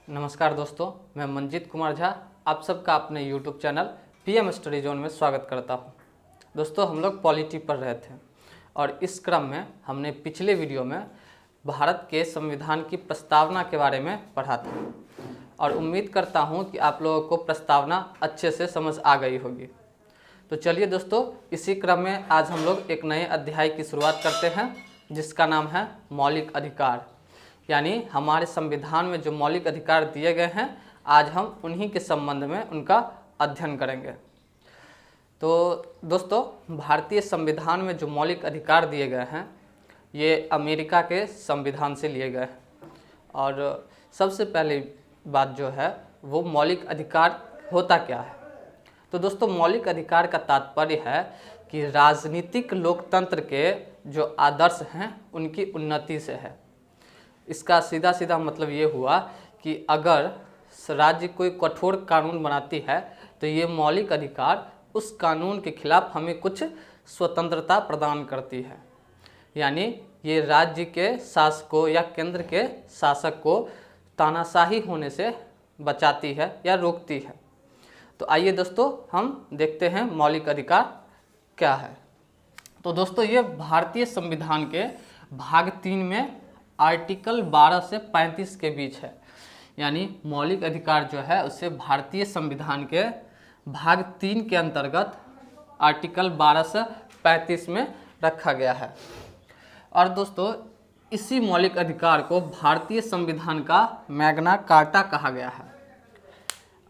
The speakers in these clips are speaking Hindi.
नमस्कार दोस्तों, मैं मंजीत कुमार झा आप सबका अपने YouTube channel PM study zone में स्वागत करता हूं। दोस्तों, हम लोग पॉलिटी पढ़ रहे थे और इस क्रम में हमने पिछले वीडियो में भारत के संविधान की प्रस्तावना के बारे में पढ़ा था और उम्मीद करता हूं कि आप लोगों को प्रस्तावना अच्छे से समझ आ गई होगी। तो चलिए दोस्तों, इसी क्रम में आज हम लोग एक नए अध्याय की शुरुआत करते हैं जिसका नाम है मौलिक अधिकार। यानी हमारे संविधान में जो मौलिक अधिकार दिए गए हैं, आज हम उन्हीं के संबंध में उनका अध्ययन करेंगे। तो दोस्तों, भारतीय संविधान में जो मौलिक अधिकार दिए गए हैं ये अमेरिका के संविधान से लिए गए हैं। और सबसे पहली बात जो है वो मौलिक अधिकार होता क्या है। तो दोस्तों, मौलिक अधिकार का तात्पर्य है कि राजनीतिक लोकतंत्र के जो आदर्श हैं उनकी उन्नति से है। इसका सीधा सीधा मतलब ये हुआ कि अगर राज्य कोई कठोर कानून बनाती है तो ये मौलिक अधिकार उस कानून के खिलाफ हमें कुछ स्वतंत्रता प्रदान करती है। यानी ये राज्य के शासकों या केंद्र के शासक को तानाशाही होने से बचाती है या रोकती है। तो आइए दोस्तों, हम देखते हैं मौलिक अधिकार क्या है। तो दोस्तों, ये भारतीय संविधान के भाग 3 में आर्टिकल 12 से 35 के बीच है। यानी मौलिक अधिकार जो है उसे भारतीय संविधान के भाग 3 के अंतर्गत आर्टिकल 12 से 35 में रखा गया है। और दोस्तों, इसी मौलिक अधिकार को भारतीय संविधान का मैग्ना कार्टा कहा गया है।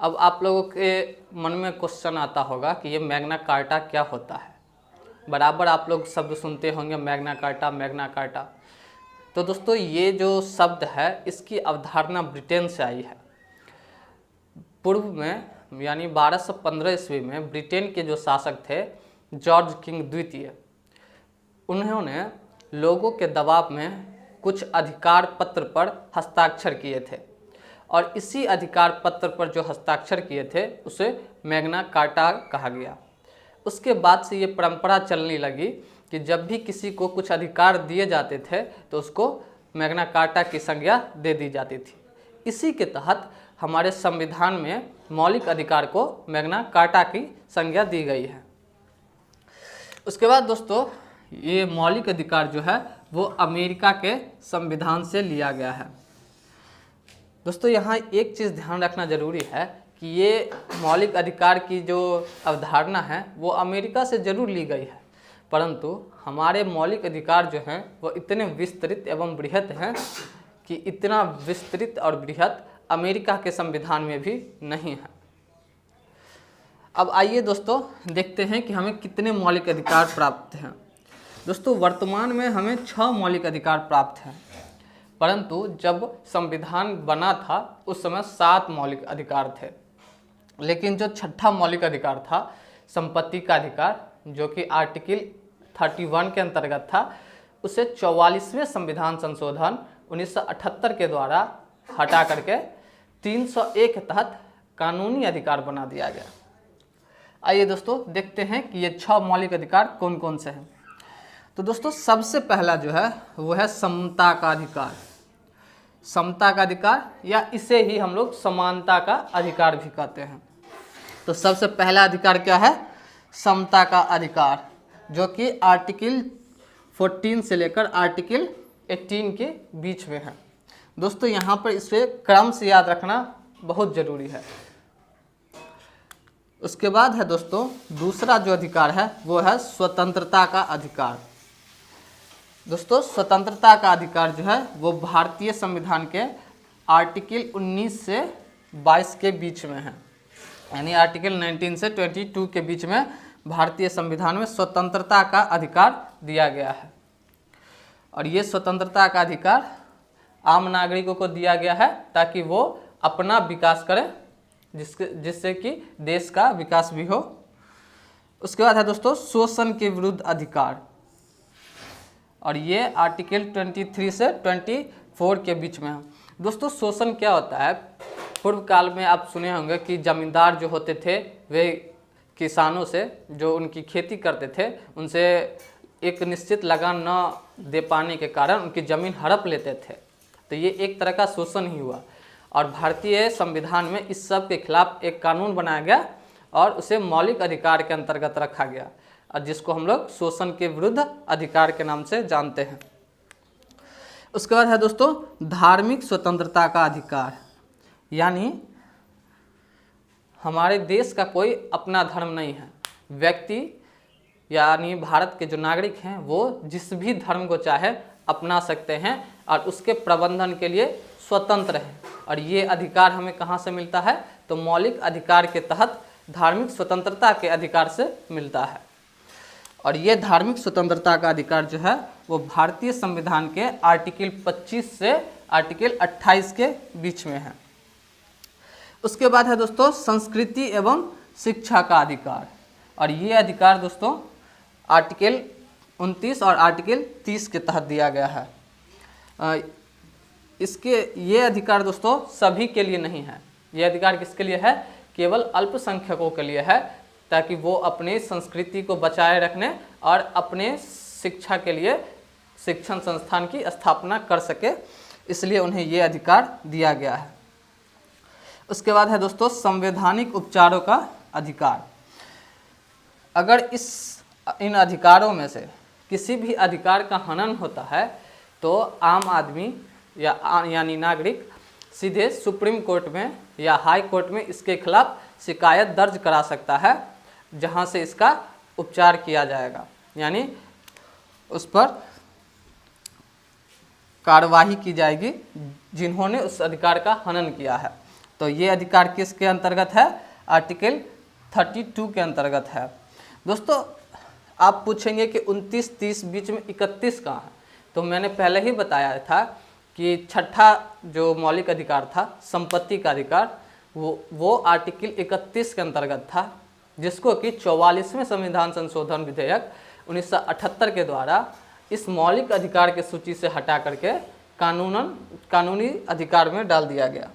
अब आप लोगों के मन में क्वेश्चन आता होगा कि ये मैग्ना कार्टा क्या होता है। बराबर आप लोग शब्द सुनते होंगे मैग्ना कार्टा, मैग्ना कार्टा। तो दोस्तों, ये जो शब्द है इसकी अवधारणा ब्रिटेन से आई है। पूर्व में यानी 1215 ईस्वी में ब्रिटेन के जो शासक थे जॉर्ज किंग द्वितीय, उन्होंने लोगों के दबाव में कुछ अधिकार पत्र पर हस्ताक्षर किए थे और इसी अधिकार पत्र पर जो हस्ताक्षर किए थे उसे मैग्ना कार्टा कहा गया। उसके बाद से ये परंपरा चलने लगी कि जब भी किसी को कुछ अधिकार दिए जाते थे तो उसको मैग्ना कार्टा की संज्ञा दे दी जाती थी। इसी के तहत हमारे संविधान में मौलिक अधिकार को मैग्ना कार्टा की संज्ञा दी गई है। उसके बाद दोस्तों, ये मौलिक अधिकार जो है वो अमेरिका के संविधान से लिया गया है। दोस्तों, यहाँ एक चीज़ ध्यान रखना जरूरी है कि ये मौलिक अधिकार की जो अवधारणा है वो अमेरिका से जरूर ली गई है, परंतु हमारे मौलिक अधिकार जो हैं वो इतने विस्तृत एवं बृहत हैं कि इतना विस्तृत और बृहत अमेरिका के संविधान में भी नहीं है। अब आइए दोस्तों, देखते हैं कि हमें कितने मौलिक अधिकार प्राप्त हैं। दोस्तों, वर्तमान में हमें 6 मौलिक अधिकार प्राप्त हैं, परंतु जब संविधान बना था उस समय 7 मौलिक अधिकार थे। लेकिन जो 6ठा मौलिक अधिकार था संपत्ति का अधिकार, जो कि आर्टिकल 31 के अंतर्गत था, उसे 44वें संविधान संशोधन 1978 के द्वारा हटा करके 301 के तहत कानूनी अधिकार बना दिया गया। आइए दोस्तों, देखते हैं कि ये 6 मौलिक अधिकार कौन कौन से हैं। तो दोस्तों, सबसे पहला जो है वो है समता का अधिकार। समता का अधिकार या इसे ही हम लोग समानता का अधिकार भी कहते हैं। तो सबसे पहला अधिकार क्या है? समता का अधिकार, जो कि आर्टिकल 14 से लेकर आर्टिकल 18 के बीच में है। दोस्तों, यहाँ पर इसे क्रम से याद रखना बहुत ज़रूरी है। उसके बाद है दोस्तों, दूसरा जो अधिकार है वो है स्वतंत्रता का अधिकार। दोस्तों, स्वतंत्रता का अधिकार जो है वो भारतीय संविधान के आर्टिकल 19 से 22 के बीच में है। यानी आर्टिकल 19 से 22 के बीच में भारतीय संविधान में स्वतंत्रता का अधिकार दिया गया है। और ये स्वतंत्रता का अधिकार आम नागरिकों को दिया गया है ताकि वो अपना विकास करें, जिससे कि देश का विकास भी हो। उसके बाद है दोस्तों, शोषण के विरुद्ध अधिकार, और ये आर्टिकल 23 से 24 के बीच में है। दोस्तों, शोषण क्या होता है? पूर्व काल में आप सुने होंगे कि जमींदार जो होते थे वे किसानों से, जो उनकी खेती करते थे, उनसे एक निश्चित लगान न दे पाने के कारण उनकी ज़मीन हड़प लेते थे। तो ये एक तरह का शोषण ही हुआ। और भारतीय संविधान में इस सब के खिलाफ एक कानून बनाया गया और उसे मौलिक अधिकार के अंतर्गत रखा गया, और जिसको हम लोग शोषण के विरुद्ध अधिकार के नाम से जानते हैं। उसके बाद है दोस्तों धार्मिक स्वतंत्रता का अधिकार, यानी हमारे देश का कोई अपना धर्म नहीं है। व्यक्ति यानी भारत के जो नागरिक हैं वो जिस भी धर्म को चाहे अपना सकते हैं और उसके प्रबंधन के लिए स्वतंत्र हैं। और ये अधिकार हमें कहाँ से मिलता है? तो मौलिक अधिकार के तहत धार्मिक स्वतंत्रता के अधिकार से मिलता है। और ये धार्मिक स्वतंत्रता का अधिकार जो है वो भारतीय संविधान के आर्टिकल 25 से आर्टिकल 28 के बीच में है। उसके बाद है दोस्तों संस्कृति एवं शिक्षा का अधिकार, और ये अधिकार दोस्तों आर्टिकल 29 और आर्टिकल 30 के तहत दिया गया है। ये अधिकार दोस्तों सभी के लिए नहीं है। ये अधिकार किसके लिए है? केवल अल्पसंख्यकों के लिए है, ताकि वो अपने संस्कृति को बचाए रखने और अपने शिक्षा के लिए शिक्षण संस्थान की स्थापना कर सके, इसलिए उन्हें ये अधिकार दिया गया है। उसके बाद है दोस्तों संवैधानिक उपचारों का अधिकार। अगर इन अधिकारों में से किसी भी अधिकार का हनन होता है तो आम आदमी यानी नागरिक सीधे सुप्रीम कोर्ट में या हाई कोर्ट में इसके खिलाफ शिकायत दर्ज करा सकता है, जहां से इसका उपचार किया जाएगा, यानी उस पर कार्रवाई की जाएगी जिन्होंने उस अधिकार का हनन किया है। तो ये अधिकार किसके अंतर्गत है? आर्टिकल 32 के अंतर्गत है। दोस्तों आप पूछेंगे कि 29, 30 बीच में 31 कहाँ है? तो मैंने पहले ही बताया था कि छठा जो मौलिक अधिकार था संपत्ति का अधिकार, वो आर्टिकल 31 के अंतर्गत था, जिसको कि 44वें संविधान संशोधन विधेयक 1978 के द्वारा इस मौलिक अधिकार के सूची से हटा करके कानूनी अधिकार में डाल दिया गया।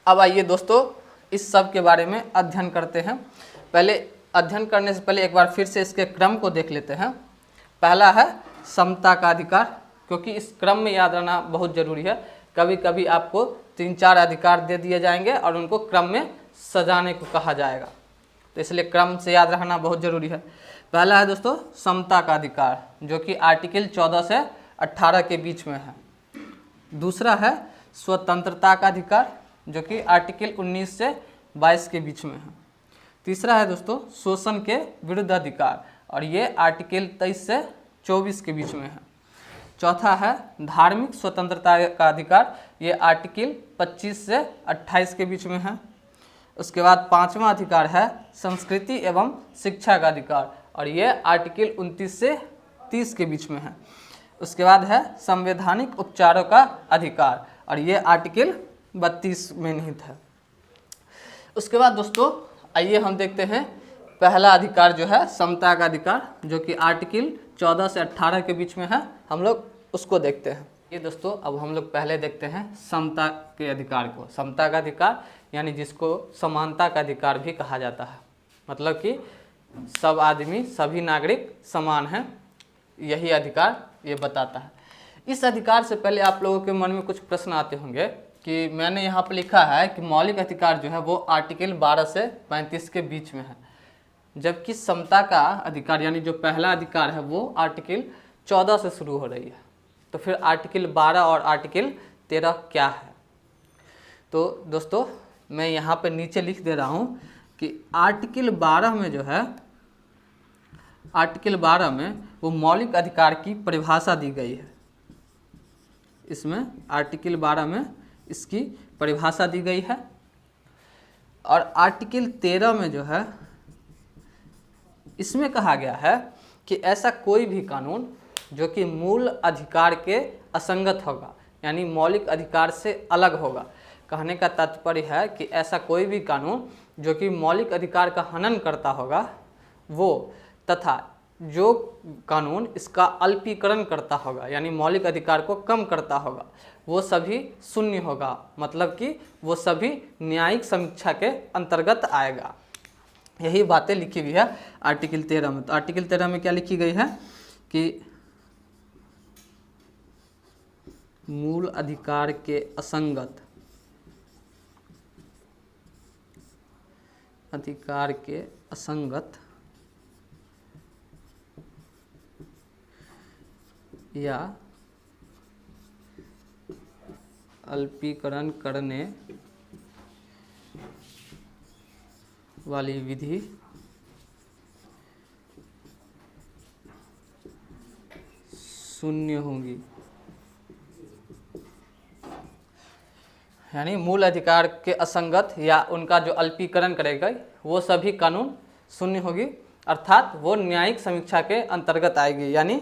अब आइए दोस्तों इस सब के बारे में अध्ययन करते हैं। पहले अध्ययन करने से पहले एक बार फिर से इसके क्रम को देख लेते हैं। पहला है समता का अधिकार, क्योंकि इस क्रम में याद रहना बहुत ज़रूरी है। कभी कभी आपको 3-4 अधिकार दे दिए जाएंगे और उनको क्रम में सजाने को कहा जाएगा, तो इसलिए क्रम से याद रखना बहुत ज़रूरी है। पहला है दोस्तों समता का अधिकार, जो कि आर्टिकल 14 से 18 के बीच में है। दूसरा है स्वतंत्रता का अधिकार, जो कि आर्टिकल 19 से 22 के बीच में है। तीसरा है दोस्तों शोषण के विरुद्ध अधिकार, और ये आर्टिकल 23 से 24 के बीच में है। चौथा है धार्मिक स्वतंत्रता का अधिकार, ये आर्टिकल 25 से 28 के बीच में है। उसके बाद पांचवा अधिकार है संस्कृति एवं शिक्षा का अधिकार, और ये आर्टिकल 29 से 30 के बीच में है। उसके बाद है संवैधानिक उपचारों का अधिकार, और ये आर्टिकल 32 में निहित है। उसके बाद दोस्तों आइए हम देखते हैं पहला अधिकार जो है समता का अधिकार, जो कि आर्टिकल 14 से 18 के बीच में है। हम लोग उसको देखते हैं। ये दोस्तों अब हम लोग पहले देखते हैं समता के अधिकार को। समता का अधिकार यानी जिसको समानता का अधिकार भी कहा जाता है, मतलब कि सब आदमी सभी नागरिक समान हैं, यही अधिकार ये बताता है। इस अधिकार से पहले आप लोगों के मन में कुछ प्रश्न आते होंगे कि मैंने यहाँ पर लिखा है कि मौलिक अधिकार जो है वो आर्टिकल 12 से 35 के बीच में है, जबकि समता का अधिकार यानी जो पहला अधिकार है वो आर्टिकल 14 से शुरू हो रही है। तो फिर आर्टिकल 12 और आर्टिकल 13 क्या है? तो दोस्तों मैं यहाँ पे नीचे लिख दे रहा हूँ कि आर्टिकल 12 में जो है, आर्टिकल 12 में वो मौलिक अधिकार की परिभाषा दी गई है। इसमें आर्टिकल 12 में इसकी परिभाषा दी गई है, और आर्टिकल 13 में जो है इसमें कहा गया है कि ऐसा कोई भी कानून जो कि मूल अधिकार के असंगत होगा, यानी मौलिक अधिकार से अलग होगा। कहने का तात्पर्य है कि ऐसा कोई भी कानून जो कि मौलिक अधिकार का हनन करता होगा वो, तथा जो कानून इसका अल्पीकरण करता होगा यानी मौलिक अधिकार को कम करता होगा, वो सभी शून्य होगा, मतलब कि वो सभी न्यायिक समीक्षा के अंतर्गत आएगा। यही बातें लिखी हुई है आर्टिकल 13 में। तो आर्टिकल 13 में क्या लिखी गई है कि मूल अधिकार के असंगत अधिकार के असंगत या अल्पीकरण करने वाली विधि शून्य होगी। यानी मूल अधिकार के असंगत या उनका जो अल्पीकरण करेगा वो सभी कानून शून्य होगी, अर्थात वो न्यायिक समीक्षा के अंतर्गत आएगी। यानी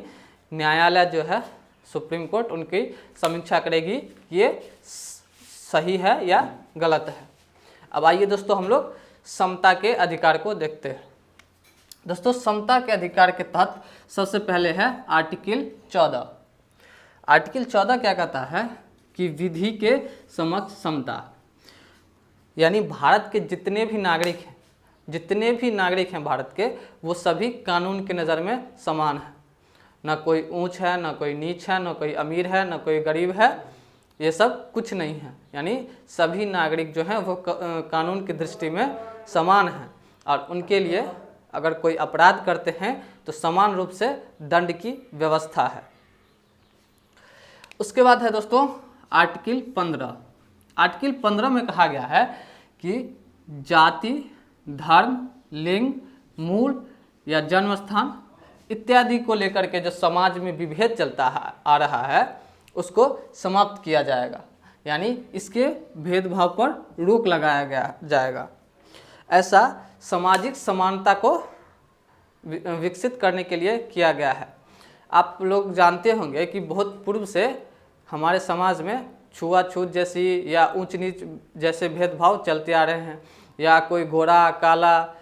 न्यायालय जो है सुप्रीम कोर्ट उनकी समीक्षा करेगी ये सही है या गलत है। अब आइए दोस्तों हम लोग समता के अधिकार को देखते हैं। दोस्तों समता के अधिकार के तहत सबसे पहले है आर्टिकल 14। आर्टिकल 14 क्या कहता है कि विधि के समक्ष समता, यानी भारत के जितने भी नागरिक हैं भारत के, वो सभी कानून के नज़र में समान हैं। ना कोई ऊंच है, ना कोई नीच है, ना कोई अमीर है, ना कोई गरीब है, ये सब कुछ नहीं है। यानी सभी नागरिक जो हैं वो कानून की दृष्टि में समान हैं और उनके लिए अगर कोई अपराध करते हैं तो समान रूप से दंड की व्यवस्था है। उसके बाद है दोस्तों आर्टिकल 15। आर्टिकल 15 में कहा गया है कि जाति, धर्म, लिंग, मूल या जन्म स्थान इत्यादि को लेकर के जो समाज में विभेद चलता आ रहा है उसको समाप्त किया जाएगा। यानी इसके भेदभाव पर रोक लगाया जाएगा। ऐसा सामाजिक समानता को विकसित करने के लिए किया गया है। आप लोग जानते होंगे कि बहुत पूर्व से हमारे समाज में छुआछूत जैसी या ऊंच नीच जैसे भेदभाव चलते आ रहे हैं, या कोई गोरा काला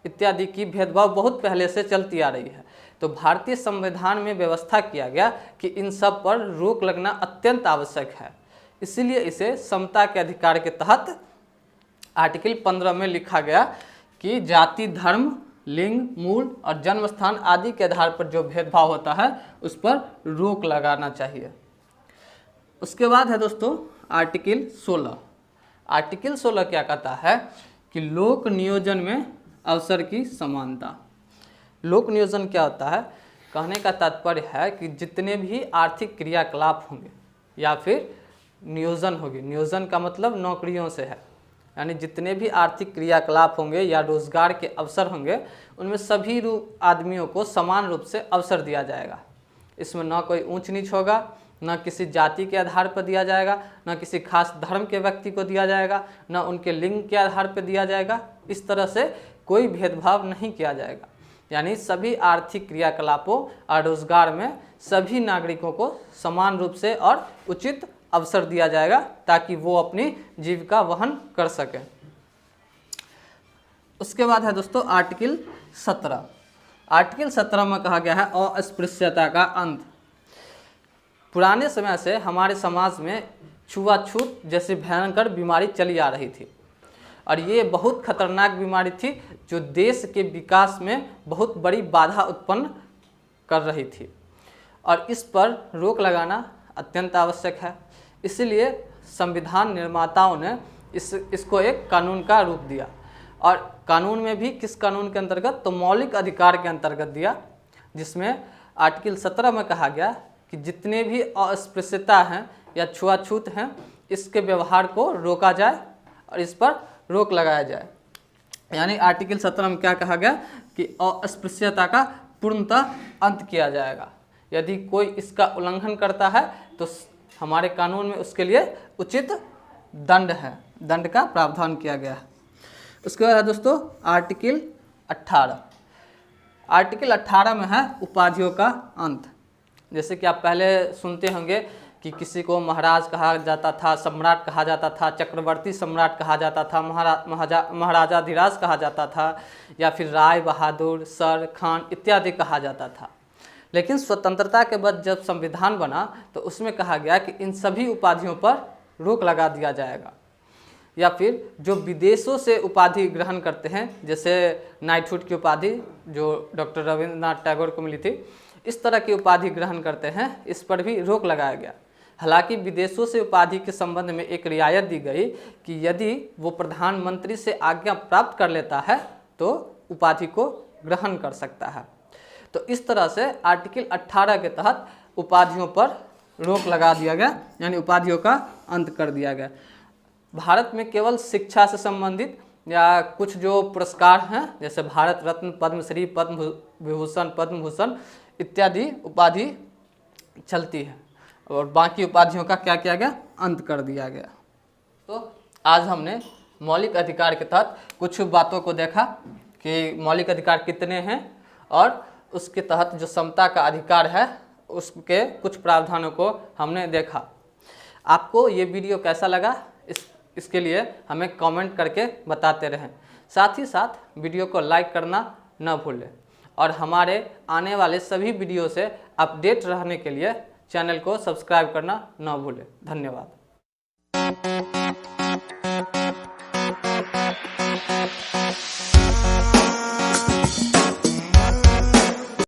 इत्यादि की भेदभाव बहुत पहले से चलती आ रही है। तो भारतीय संविधान में व्यवस्था किया गया कि इन सब पर रोक लगना अत्यंत आवश्यक है। इसीलिए इसे समता के अधिकार के तहत आर्टिकल 15 में लिखा गया कि जाति, धर्म, लिंग, मूल और जन्म स्थान आदि के आधार पर जो भेदभाव होता है उस पर रोक लगाना चाहिए। उसके बाद है दोस्तों आर्टिकल 16। आर्टिकल 16 क्या कहता है कि लोक नियोजन में अवसर की समानता। लोक नियोजन क्या होता है? कहने का तात्पर्य है कि जितने भी आर्थिक क्रियाकलाप होंगे या फिर नियोजन होगी, नियोजन का मतलब नौकरियों से है, यानी जितने भी आर्थिक क्रियाकलाप होंगे या रोजगार के अवसर होंगे उनमें सभी आदमियों को समान रूप से अवसर दिया जाएगा। इसमें ना कोई ऊंच नीच होगा, ना किसी जाति के आधार पर दिया जाएगा, ना किसी खास धर्म के व्यक्ति को दिया जाएगा, ना उनके लिंग के आधार पर दिया जाएगा। इस तरह से कोई भेदभाव नहीं किया जाएगा। यानी सभी आर्थिक क्रियाकलापों और रोजगार में सभी नागरिकों को समान रूप से और उचित अवसर दिया जाएगा ताकि वो अपनी जीविका वहन कर सकें। उसके बाद है दोस्तों आर्टिकल 17। आर्टिकल 17 में कहा गया है अस्पृश्यता का अंत। पुराने समय से हमारे समाज में छुआछूत जैसी भयंकर बीमारी चली आ रही थी और ये बहुत खतरनाक बीमारी थी जो देश के विकास में बहुत बड़ी बाधा उत्पन्न कर रही थी और इस पर रोक लगाना अत्यंत आवश्यक है। इसलिए संविधान निर्माताओं ने इसको एक कानून का रूप दिया और कानून में भी किस कानून के अंतर्गत? तो मौलिक अधिकार के अंतर्गत दिया, जिसमें आर्टिकल 17 में कहा गया कि जितने भी अस्पृश्यता हैं या छुआछूत हैं इसके व्यवहार को रोका जाए और इस पर रोक लगाया जाए। यानी आर्टिकल 17 में क्या कहा गया कि अस्पृश्यता का पूर्णतः अंत किया जाएगा। यदि कोई इसका उल्लंघन करता है तो हमारे कानून में उसके लिए उचित दंड है, दंड का प्रावधान किया गया है। उसके बाद है दोस्तों आर्टिकल 18। आर्टिकल 18 में है उपाधियों का अंत। जैसे कि आप पहले सुनते होंगे कि किसी को महाराज कहा जाता था, सम्राट कहा जाता था, चक्रवर्ती सम्राट कहा जाता था, महाराजाधिराज कहा जाता था, या फिर राय बहादुर, सर, खान इत्यादि कहा जाता था। लेकिन स्वतंत्रता के बाद जब संविधान बना तो उसमें कहा गया कि इन सभी उपाधियों पर रोक लगा दिया जाएगा। या फिर जो विदेशों से उपाधि ग्रहण करते हैं, जैसे नाइटहुड की उपाधि जो डॉक्टर रविंद्रनाथ टैगोर को मिली थी, इस तरह की उपाधि ग्रहण करते हैं, इस पर भी रोक लगाया गया। हालांकि विदेशों से उपाधि के संबंध में एक रियायत दी गई कि यदि वो प्रधानमंत्री से आज्ञा प्राप्त कर लेता है तो उपाधि को ग्रहण कर सकता है। तो इस तरह से आर्टिकल 18 के तहत उपाधियों पर रोक लगा दिया गया, यानी उपाधियों का अंत कर दिया गया। भारत में केवल शिक्षा से संबंधित या कुछ जो पुरस्कार हैं जैसे भारत रत्न, पद्मश्री, पद्म विभूषण, पद्म भूषण इत्यादि उपाधि चलती है और बाकी उपाधियों का क्या किया गया, अंत कर दिया गया। तो आज हमने मौलिक अधिकार के तहत कुछ बातों को देखा कि मौलिक अधिकार कितने हैं और उसके तहत जो समता का अधिकार है उसके कुछ प्रावधानों को हमने देखा। आपको ये वीडियो कैसा लगा इसके लिए हमें कमेंट करके बताते रहें। साथ ही साथ वीडियो को लाइक करना न भूलें और हमारे आने वाले सभी वीडियो से अपडेट रहने के लिए चैनल को सब्सक्राइब करना न भूलें। धन्यवाद।